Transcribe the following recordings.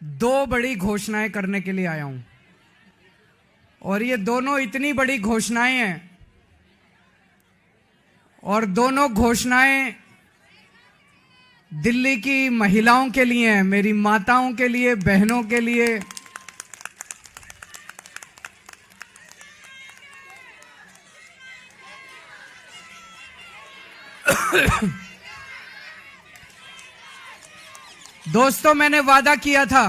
दो बड़ी घोषणाएं करने के लिए आया हूं और ये दोनों इतनी बड़ी घोषणाएं हैं और दोनों घोषणाएं दिल्ली की महिलाओं के लिए हैं, मेरी माताओं के लिए, बहनों के लिए। दोस्तों, मैंने वादा किया था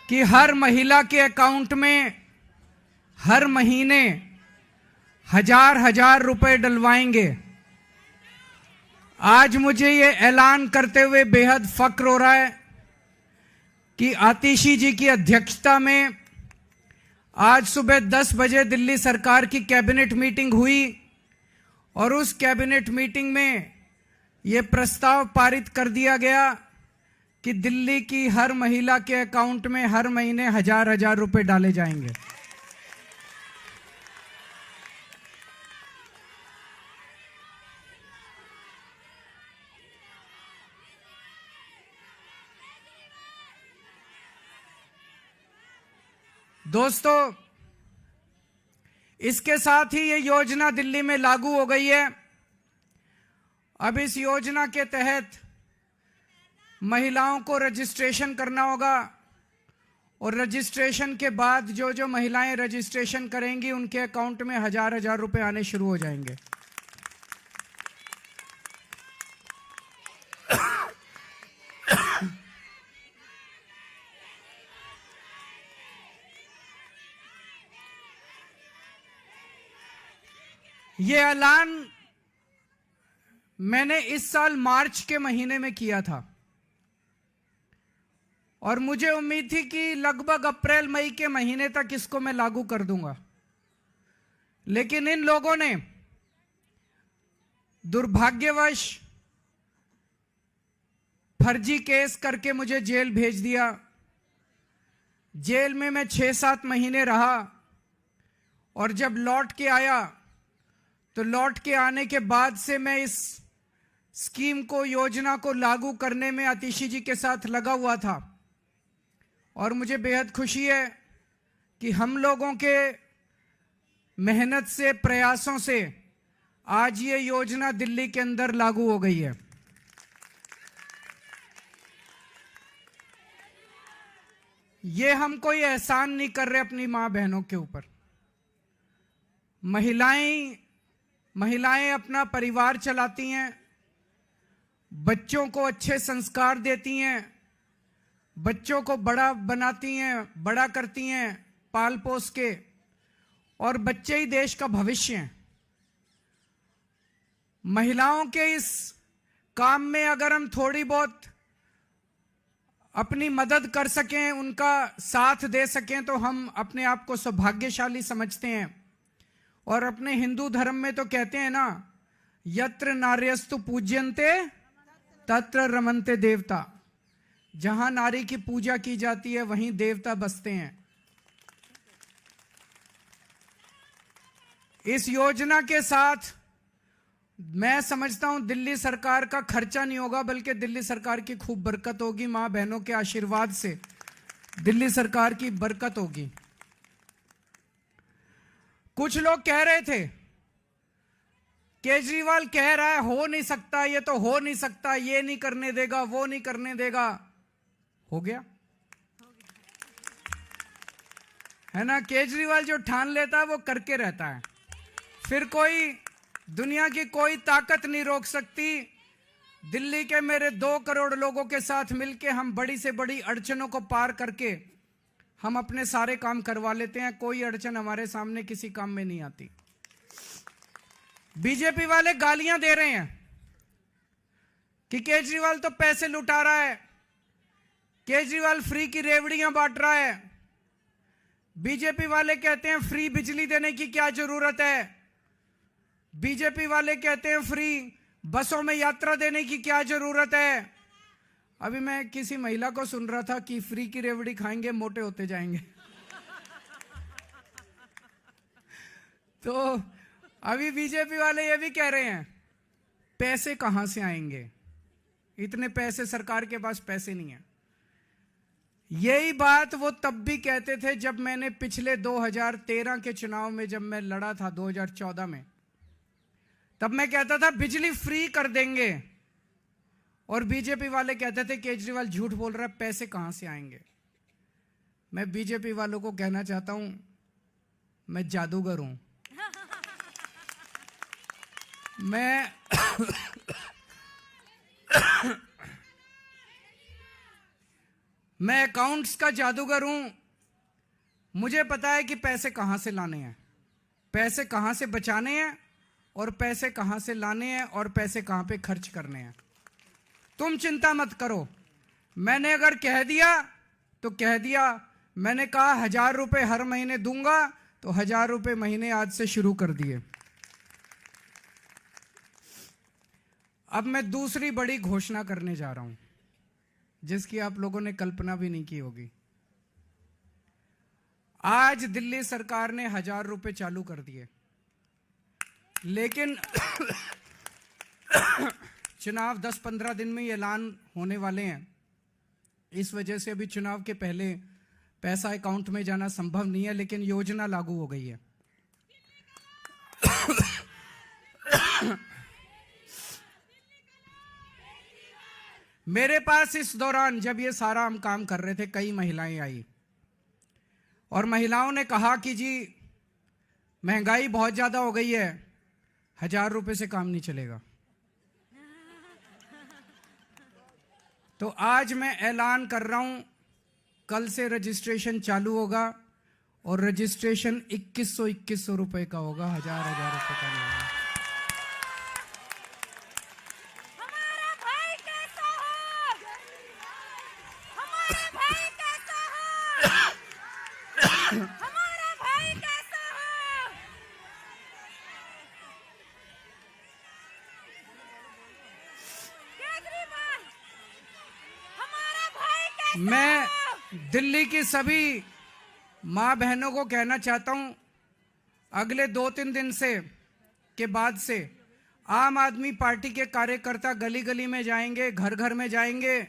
कि हर महिला के अकाउंट में हर महीने हजार रुपए डलवाएंगे। आज मुझे ये ऐलान करते हुए बेहद फक्र हो रहा है कि आतिशी जी की अध्यक्षता में आज सुबह 10 बजे दिल्ली सरकार की कैबिनेट मीटिंग हुई और उस कैबिनेट मीटिंग में ये प्रस्ताव पारित कर दिया गया कि दिल्ली की हर महिला के अकाउंट में हर महीने हजार रुपए डाले जाएंगे। दोस्तों, इसके साथ ही ये योजना दिल्ली में लागू हो गई है। अब इस योजना के तहत महिलाओं को रजिस्ट्रेशन करना होगा और रजिस्ट्रेशन के बाद जो जो महिलाएं रजिस्ट्रेशन करेंगी उनके अकाउंट में हजार रुपए आने शुरू हो जाएंगे। ये ऐलान मैंने इस साल मार्च के महीने में किया था और मुझे उम्मीद थी कि लगभग अप्रैल मई के महीने तक इसको मैं लागू कर दूंगा, लेकिन इन लोगों ने दुर्भाग्यवश फर्जी केस करके मुझे जेल भेज दिया। जेल में मैं 6-7 महीने रहा और जब लौट के आया तो लौट के आने के बाद से मैं इस स्कीम को, योजना को लागू करने में आतिशी जी के साथ लगा हुआ था और मुझे बेहद खुशी है कि हम लोगों के मेहनत से, प्रयासों से आज ये योजना दिल्ली के अंदर लागू हो गई है। ये हम कोई एहसान नहीं कर रहे अपनी मां बहनों के ऊपर। महिलाएं अपना परिवार चलाती हैं, बच्चों को अच्छे संस्कार देती हैं, बच्चों को बड़ा बनाती हैं, बड़ा करती हैं पाल पोस के, और बच्चे ही देश का भविष्य हैं। महिलाओं के इस काम में अगर हम थोड़ी बहुत अपनी मदद कर सकें, उनका साथ दे सकें, तो हम अपने आप को सौभाग्यशाली समझते हैं। और अपने हिंदू धर्म में तो कहते हैं ना, यत्र नार्यस्तु पूज्यन्ते तत्र रमन्ते देवता। जहां नारी की पूजा की जाती है वहीं देवता बसते हैं। इस योजना के साथ मैं समझता हूं दिल्ली सरकार का खर्चा नहीं होगा, बल्कि दिल्ली सरकार की खूब बरकत होगी। मां बहनों के आशीर्वाद से दिल्ली सरकार की बरकत होगी। कुछ लोग कह रहे थे केजरीवाल कह रहा है हो नहीं सकता, ये तो हो नहीं सकता, ये नहीं करने देगा, वो नहीं करने देगा। हो गया है ना। केजरीवाल जो ठान लेता है वो करके रहता है, फिर कोई दुनिया की कोई ताकत नहीं रोक सकती। दिल्ली के मेरे 2 करोड़ लोगों के साथ मिलके हम बड़ी से बड़ी अड़चनों को पार करके हम अपने सारे काम करवा लेते हैं। कोई अड़चन हमारे सामने किसी काम में नहीं आती। बीजेपी वाले गालियां दे रहे हैं कि केजरीवाल तो पैसे लुटा रहा है, केजरीवाल फ्री की रेवड़ियां बांट रहा है। बीजेपी वाले कहते हैं फ्री बिजली देने की क्या जरूरत है, बीजेपी वाले कहते हैं फ्री बसों में यात्रा देने की क्या जरूरत है। अभी मैं किसी महिला को सुन रहा था कि फ्री की रेवड़ी खाएंगे मोटे होते जाएंगे। तो अभी बीजेपी वाले ये भी कह रहे हैं पैसे कहां से आएंगे, इतने पैसे, सरकार के पास पैसे नहीं है। यही बात वो तब भी कहते थे जब मैंने पिछले 2013 के चुनाव में जब मैं लड़ा था 2014 में, तब मैं कहता था बिजली फ्री कर देंगे, और बीजेपी वाले कहते थे केजरीवाल झूठ बोल रहा है, पैसे कहां से आएंगे। मैं बीजेपी वालों को कहना चाहता हूं, मैं जादूगर हूं। मैं अकाउंट्स का जादूगर हूं। मुझे पता है कि पैसे कहां से लाने हैं, पैसे कहां से बचाने हैं, और पैसे कहां से लाने हैं, और पैसे कहां पे खर्च करने हैं। तुम चिंता मत करो। मैंने अगर कह दिया तो कह दिया। मैंने कहा 1000 रुपए हर महीने दूंगा, तो 1000 रुपए महीने आज से शुरू कर दिए। अब मैं दूसरी बड़ी घोषणा करने जा रहा हूं, जिसकी आप लोगों ने कल्पना भी नहीं की होगी। आज दिल्ली सरकार ने 1000 रुपए चालू कर दिए, लेकिन चुनाव 10-15 दिन में ऐलान होने वाले हैं। इस वजह से अभी चुनाव के पहले पैसा अकाउंट में जाना संभव नहीं है, लेकिन योजना लागू हो गई है। मेरे पास इस दौरान जब ये सारा हम काम कर रहे थे, कई महिलाएं आई और महिलाओं ने कहा कि जी महंगाई बहुत ज्यादा हो गई है, 1000 रुपए से काम नहीं चलेगा। तो आज मैं ऐलान कर रहा हूं, कल से रजिस्ट्रेशन चालू होगा, और रजिस्ट्रेशन 2100 रुपए का होगा, 1000 रुपए का नहीं होगा। हमारा भाई कैसा हो? हमारा भाई कैसा हो? हमारा भाई कैसा हो? केजरीवाल, हमारा भाई कैसा हो? मैं दिल्ली की सभी मां बहनों को कहना चाहता हूं, अगले 2-3 दिन से के बाद से आम आदमी पार्टी के कार्यकर्ता गली गली में जाएंगे, घर घर में जाएंगे।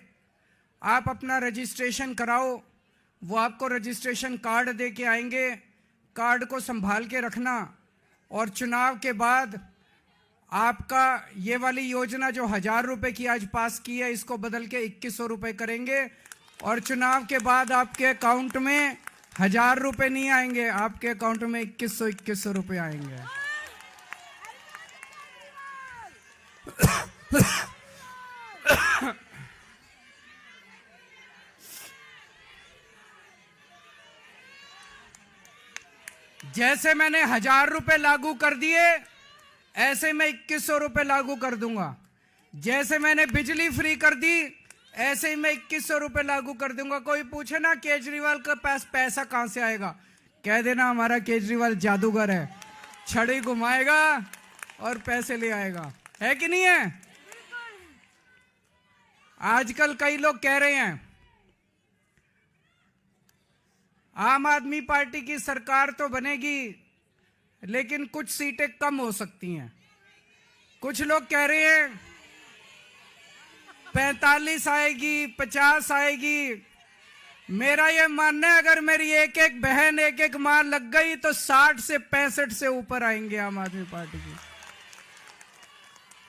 आप अपना रजिस्ट्रेशन कराओ, वो आपको रजिस्ट्रेशन कार्ड दे के आएंगे। कार्ड को संभाल के रखना, और चुनाव के बाद आपका ये वाली योजना जो 1000 रुपए की आज पास की है, इसको बदल के 2100 रुपए करेंगे। और चुनाव के बाद आपके अकाउंट में 1000 रुपए नहीं आएंगे, आपके अकाउंट में 2100 रुपए आएंगे। जैसे मैंने 1000 रुपए लागू कर दिए, ऐसे मैं 2100 रुपए लागू कर दूंगा। जैसे मैंने बिजली फ्री कर दी, ऐसे ही मैं 2100 रुपए लागू कर दूंगा। कोई पूछे ना केजरीवाल के पास पैसा कहां से आएगा, कह देना हमारा केजरीवाल जादूगर है, छड़ी घुमाएगा और पैसे ले आएगा। है कि नहीं है? आजकल कई लोग कह रहे हैं आम आदमी पार्टी की सरकार तो बनेगी, लेकिन कुछ सीटें कम हो सकती हैं। कुछ लोग कह रहे हैं 45 आएगी, 50 आएगी। मेरा यह मानना है, अगर मेरी एक एक बहन, एक एक मां लग गई तो 60 से 65 से ऊपर आएंगे आम आदमी पार्टी की।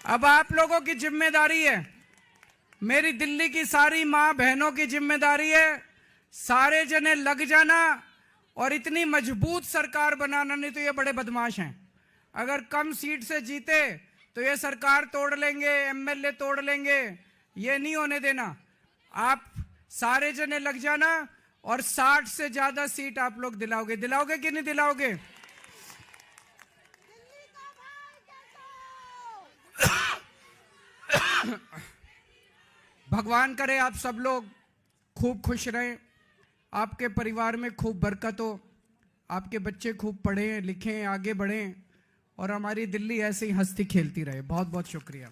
अब आप लोगों की जिम्मेदारी है, मेरी दिल्ली की सारी मां बहनों की जिम्मेदारी है, सारे जने लग जाना और इतनी मजबूत सरकार बनाना। नहीं तो ये बड़े बदमाश हैं, अगर कम सीट से जीते तो ये सरकार तोड़ लेंगे, एमएलए तोड़ लेंगे। ये नहीं होने देना। आप सारे जने लग जाना और 60 से ज्यादा सीट आप लोग दिलाओगे। दिलाओगे कि नहीं दिलाओगे? भगवान करे आप सब लोग खूब खुश रहें, आपके परिवार में खूब बरकत हो, आपके बच्चे खूब पढ़ें लिखें, आगे बढ़ें, और हमारी दिल्ली ऐसे ही हंसती खेलती रहे। बहुत बहुत शुक्रिया।